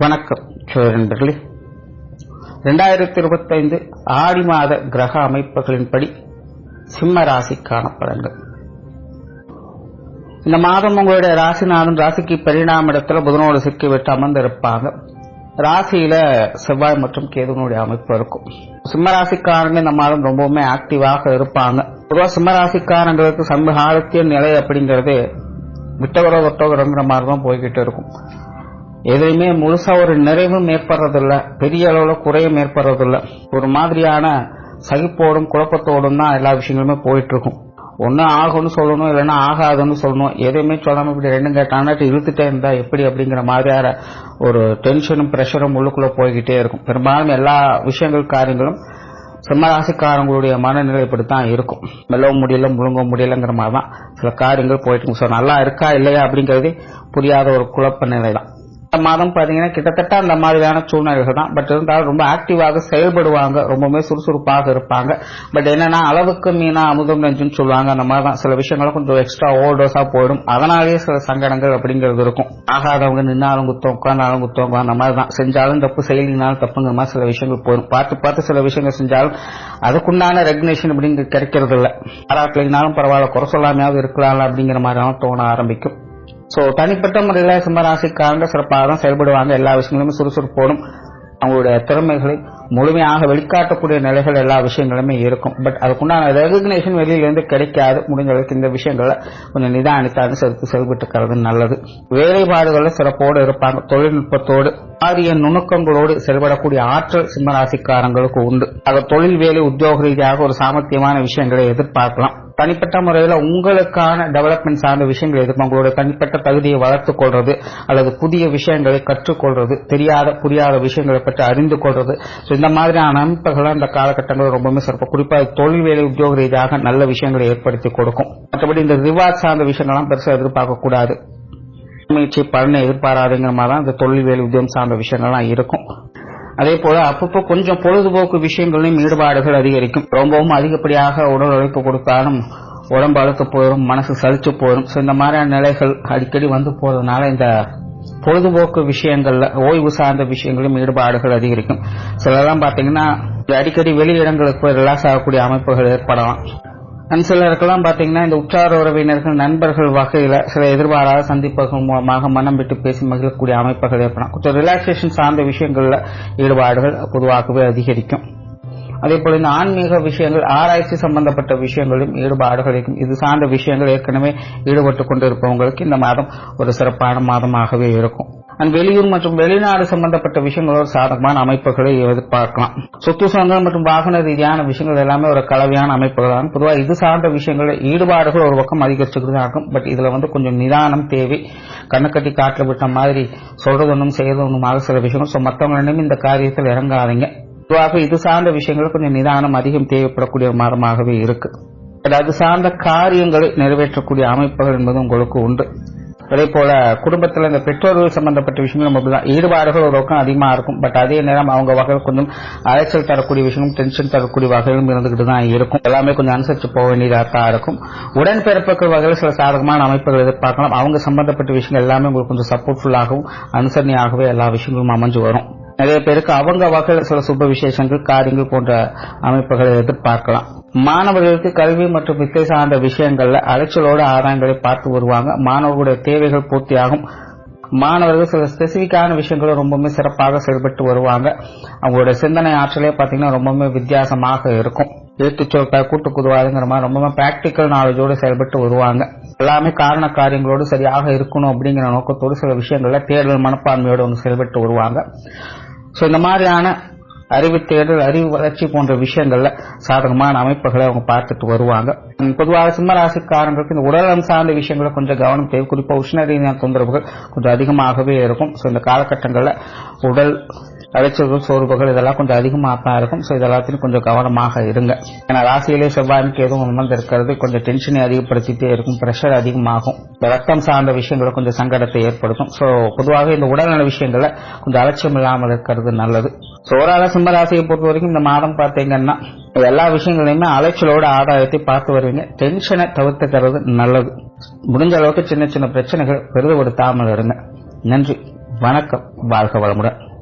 வணக்கம் நண்பர்களே. 2025 ஆடி மாத கிரக அமைப்புகளின்படி சிம்ம ராசிக்கான பலன்கள். இந்த மாதம் உங்களுடைய ராசிநாதன் ராசிக்கு பரிணாம இடத்துல புதனோடு சிக்கி விட்டு அமர்ந்திருப்பாங்க. ராசியில செவ்வாய் மற்றும் கேதுனுடைய அமைப்பு இருக்கும். சிம்ம ராசிக்காரங்க இந்த மாதம் ரொம்பவுமே ஆக்டிவாக இருப்பாங்க. பொதுவாக சிம்ம ராசிக்காரங்களுக்கு சமகாலத்திய நிலை அப்படிங்கிறது விட்டவரங்கிற மாதிரி தான் போய்கிட்டு இருக்கும். எதையுமே முழுசா ஒரு நிறைவும் ஏற்படுறதில்ல, பெரிய அளவுல குறையும் ஏற்படுறதில்ல. ஒரு மாதிரியான சகிப்போடும் குழப்பத்தோடும் தான் எல்லா விஷயங்களுமே போயிட்டு இருக்கும். ஒன்னு ஆகும்னு சொல்லணும், இல்லைன்னா ஆகாதுன்னு சொல்லணும். எதையுமே சொல்லாம இப்படி ரெண்டும் கேட்டான்னு இழுத்துட்டே இருந்தா எப்படி அப்படிங்கிற மாதிரியான ஒரு டென்ஷனும் பிரஷரும் உள்ளுக்குள்ள போய்கிட்டே இருக்கும். பெரும்பாலும் எல்லா விஷயங்கள் காரியங்களும் சிம்மராசிக்காரங்களுடைய மனநிலை இப்படித்தான் இருக்கும். மெல்லவும் முடியல முழுங்க முடியலங்கிற மாதிரி தான் சில காரியங்கள் போயிட்டு இருக்கும். நல்லா இருக்கா இல்லையா அப்படிங்கறதே புரியாத ஒரு குழப்ப நிலை தான். இந்த மாதம் பாத்தீங்கன்னா கிட்டத்தட்ட அந்த மாதிரியான சூழ்நிலைகள் தான். பட் இருந்தாலும் ரொம்ப ஆக்டிவாக செயல்படுவாங்க, ரொம்பவே சுறுசுறுப்பாக இருப்பாங்க. பட் என்னன்னா அளவுக்கு மீனா அமுதம் நெஞ்சுன்னு சொல்லுவாங்க. அந்த மாதிரி தான் சில விஷயங்களும் கொஞ்சம் எக்ஸ்ட்ரா ஓவர்டோஸா போயிடும். அதனாலேயே சில சங்கடங்கள் அப்படிங்கிறது இருக்கும். ஆகாதவங்க நின்னாலும் குத்தம், உட்கார்ந்தாலும் குத்தம், அந்த மாதிரி தான். செஞ்சாலும் தப்பு, செயலினாலும் தப்புங்கிற மாதிரி சில விஷயங்கள் போயிடும். பார்த்து சில விஷயங்கள் செஞ்சாலும் அதுக்குண்டான ரெகக்னேஷன் அப்படிங்கிறது கிடைக்கிறது இல்லை. பாராட்டலினாலும் பரவாயில்ல, குறை சொல்லாமையாவது இருக்கலாம் அப்படிங்கிற மாதிரி தோண ஆரம்பிக்கும். சோ தனிப்பட்ட முறையில சிம்மராசிக்காரங்க சிறப்பாக தான் செயல்படுவாங்க. எல்லா விஷயங்களுமே சுறுசுறுப்போடும் அவங்களுடைய திறமைகளை முழுமையாக வெளிக்காட்டக்கூடிய நிலைகள் எல்லா விஷயங்களுமே இருக்கும். பட் அதுக்குண்டான ரெகக்னேஷன் வெளியிலிருந்து கிடைக்காது. முடிஞ்ச அளவுக்கு இந்த விஷயங்களை கொஞ்சம் நிதானித்து அனுசரித்து செயல்பட்டுக்கிறது நல்லது. வேலைப்பாடுகள்ல சிறப்போடு இருப்பாங்க. தொழில்நுட்பத்தோடு ஆரிய நுணுக்கங்களோடு செயல்படக்கூடிய ஆற்றல் சிம்மராசிக்காரங்களுக்கு உண்டு. அது தொழில் வேலை உத்தியோக ரீதியாக ஒரு சாமர்த்தியமான விஷயங்களை எதிர்பார்க்கலாம். தனிப்பட்ட முறையில உங்களுக்கான டெவலப்மெண்ட் சார்ந்த விஷயங்களை எதிர்ப்பாங்க. உங்களுடைய தனிப்பட்ட தகுதியை வளர்த்துக் கொள்றது அல்லது புதிய விஷயங்களை கற்றுக்கொள்றது, புரியாத விஷயங்களை பற்றி அறிந்து கொள்றது. இந்த மாதிரியான அமைப்புகள் அந்த காலகட்டங்கள் ரொம்பவே சிறப்பு. குறிப்பாக தொழில் வேலை உத்தியோக ரீதியாக நல்ல விஷயங்களை ஏற்படுத்தி கொடுக்கும். மற்றபடி இந்த ரிவார்ட் சார்ந்த விஷயங்கள்லாம் பெருசாக எதிர்பார்க்க கூடாது. முயற்சி பலனை எதிர்பாராதுங்கிற மாதிரி தான் இந்த தொழில் வேலை உத்தியோகம் சார்ந்த விஷயங்கள்லாம் இருக்கும். அதே போல அப்பப்போ கொஞ்சம் பொழுதுபோக்கு விஷயங்களையும் ஈடுபாடுகள் அதிகரிக்கும். ரொம்பவும் அதிகப்படியாக உடல் உழைப்பு கொடுத்தாலும் உடம்பு அழுத்து போயிடும், மனசு சலிச்சு போயிடும். இந்த மாதிரியான நிலைகள் அடிக்கடி வந்து போறதுனால இந்த பொழுதுபோக்கு விஷயங்கள்ல ஓய்வு சார்ந்த விஷயங்களும் ஈடுபாடுகள் அதிகரிக்கும். சிலரெல்லாம் பாத்தீங்கன்னா அடிக்கடி வெளியிடங்களுக்கு போய் ரிலாக்ஸ் ஆகக்கூடிய அமைப்புகள் ஏற்படலாம். சிலருக்கெல்லாம் பாத்தீங்கன்னா இந்த உற்றார் உறவினர்கள் நண்பர்கள் வகையில சில எதிர்பாராத சந்திப்புகள் மூலமாக மனம் விட்டு பேசி மகிழக்கூடிய அமைப்புகள் ஏற்படும். கொஞ்சம் ரிலாக்ஸேஷன் சார்ந்த விஷயங்கள்ல ஈடுபாடுகள் பொதுவாகவே அதிகரிக்கும். அதே போல இந்த ஆன்மீக விஷயங்கள், ஆராய்ச்சி சம்பந்தப்பட்ட விஷயங்களும் ஈடுபாடுகள் இருக்கும். இது சார்ந்த விஷயங்கள் ஏற்கனவே ஈடுபட்டுக் கொண்டிருப்பவங்களுக்கு இந்த மாதம் ஒரு சிறப்பான மாதமாகவே இருக்கும். வெளியூர் மற்றும் வெளிநாடு சம்பந்தப்பட்ட விஷயங்களோட சாதகமான அமைப்புகளை எதிர்பார்க்கலாம். சொத்து சுதந்திரம் மற்றும் வாகன ரீதியான விஷயங்கள் எல்லாமே ஒரு கலவையான அமைப்புகள் தான். பொதுவாக இது சார்ந்த விஷயங்கள் ஈடுபாடுகள் ஒரு பக்கம் அதிகரிச்சுக்கிட்டு தான் இருக்கும். பட் இதுல கொஞ்சம் நிதானம் தேவை. கண்ணுக்கட்டி காட்டில் விட்ட மாதிரி சொல்றது ஒன்றும் செய்யறது ஒன்றுமாக சில விஷயங்கள். மற்றவங்களிடம் இந்த காரியத்தில் இறங்காதீங்க. பொதுவாக இது சார்ந்த விஷயங்கள் கொஞ்சம் நிதானம் அதிகம் தேவைப்படக்கூடிய மாதமாகவே இருக்கு. அது சார்ந்த காரியங்களை நிறைவேற்றக்கூடிய அமைப்புகள் என்பது உங்களுக்கு உண்டு. அதே போல குடும்பத்தில் இந்த பெற்றோர்கள் சம்பந்தப்பட்ட விஷயங்கள் அப்படிதான் ஈடுபாடுகள் ஒரு பக்கம் அதிகமா இருக்கும். பட் அதே நேரம் அவங்க வகையில் கொஞ்சம் அலைச்சல் தரக்கூடிய விஷயமும் டென்ஷன் தரக்கூடிய வகையிலும் இருந்துகிட்டு தான் இருக்கும். எல்லாமே கொஞ்சம் அனுசரிச்சு போக வேண்டியதாக தான் இருக்கும். உடன்பிறப்புகள் வகையில் சில சாதகமான அமைப்புகள் எதிர்பார்க்கலாம். அவங்க சம்பந்தப்பட்ட விஷயங்கள் எல்லாமே உங்களுக்கு கொஞ்சம் சப்போர்ட்ஃபுல்லாகவும் அனுசரணையாகவே எல்லா விஷயங்களும் அமைஞ்சு வரும். நிறைய பேருக்கு அவங்க வகையில் சில சுப விசேஷங்கள் காரியங்கள் போன்ற அமைப்புகளை எதிர்பார்க்கலாம். மாணவர்களுக்கு கல்வி மற்றும் வித்தை சார்ந்த விஷயங்கள்ல அலைச்சலோட ஆதாயங்களை பார்த்து வருவாங்க. மாணவர்களுடைய தேவைகள் பூர்த்தியாகும். மாணவர்கள் சில ஸ்பெசிபிக்கான விஷயங்களும் ரொம்பவுமே சிறப்பாக செயல்பட்டு வருவாங்க. அவங்களுடைய சிந்தனை ஆற்றலே பாத்தீங்கன்னா ரொம்பவுமே வித்தியாசமாக இருக்கும். எழுத்துச்சொற்கள் கூட்டு குதுவாதுங்கிற மாதிரி ரொம்பவுமே பிராக்டிக்கல் நாலேஜோடு செயல்பட்டு வருவாங்க. எல்லாமே காரண காரியங்களோடு சரியாக இருக்கணும் அப்படிங்கிற நோக்கத்தோடு சில விஷயங்கள்ல தேடல் மனப்பான்மையோடு அவங்க செயல்பட்டு வருவாங்க. இந்த மாதிரியான அறிவு தேடல், அறிவு வளர்ச்சி போன்ற விஷயங்கள்ல சாதகமான அமைப்புகளை அவங்க பார்த்துட்டு வருவாங்க. பொதுவாக சிம்மராசிக்காரங்களுக்கு இந்த உடல்நலம் சார்ந்த விஷயங்களை கொஞ்சம் கவனம் தேவை. குறிப்பா உஷ்ண ரீதியான தொந்தரவுகள் கொஞ்சம் அதிகமாகவே இருக்கும். இந்த காலகட்டங்கள்ல உடல் அலைச்சல்கள், சோர்வுகள் இதெல்லாம் கொஞ்சம் அதிகமாக தான் இருக்கும். இதெல்லாத்தையும் கொஞ்சம் கவனமாக இருங்க. ஏன்னா ராசியிலே செவ்வாய்க்கு எதுவும் அமர்ந்து இருக்கிறது கொஞ்சம் டென்ஷனை அதிகப்படுத்திட்டே இருக்கும். பிரஷர் அதிகமாகும். ரத்தம் சார்ந்த விஷயங்களை கொஞ்சம் சங்கடத்தை ஏற்படுத்தும். பொதுவாக இந்த உடல்நல விஷயங்களை கொஞ்சம் அலட்சியம் இல்லாமல் இருக்கிறது நல்லது. ஓராள சிம்ம ராசியை பொறுத்த வரைக்கும் இந்த மாதம் பார்த்தீங்கன்னா எல்லா விஷயங்களையுமே அலைச்சலோட ஆதாயத்தை பார்த்து வருவீங்க. டென்ஷனை தவிர்த்துக்கிறது நல்லது. முடிஞ்ச அளவுக்கு சின்ன சின்ன பிரச்சனைகள் பெரிதுபடுத்தாமல் இருங்க. நன்றி, வணக்கம். வாழ்க வளமுடன்.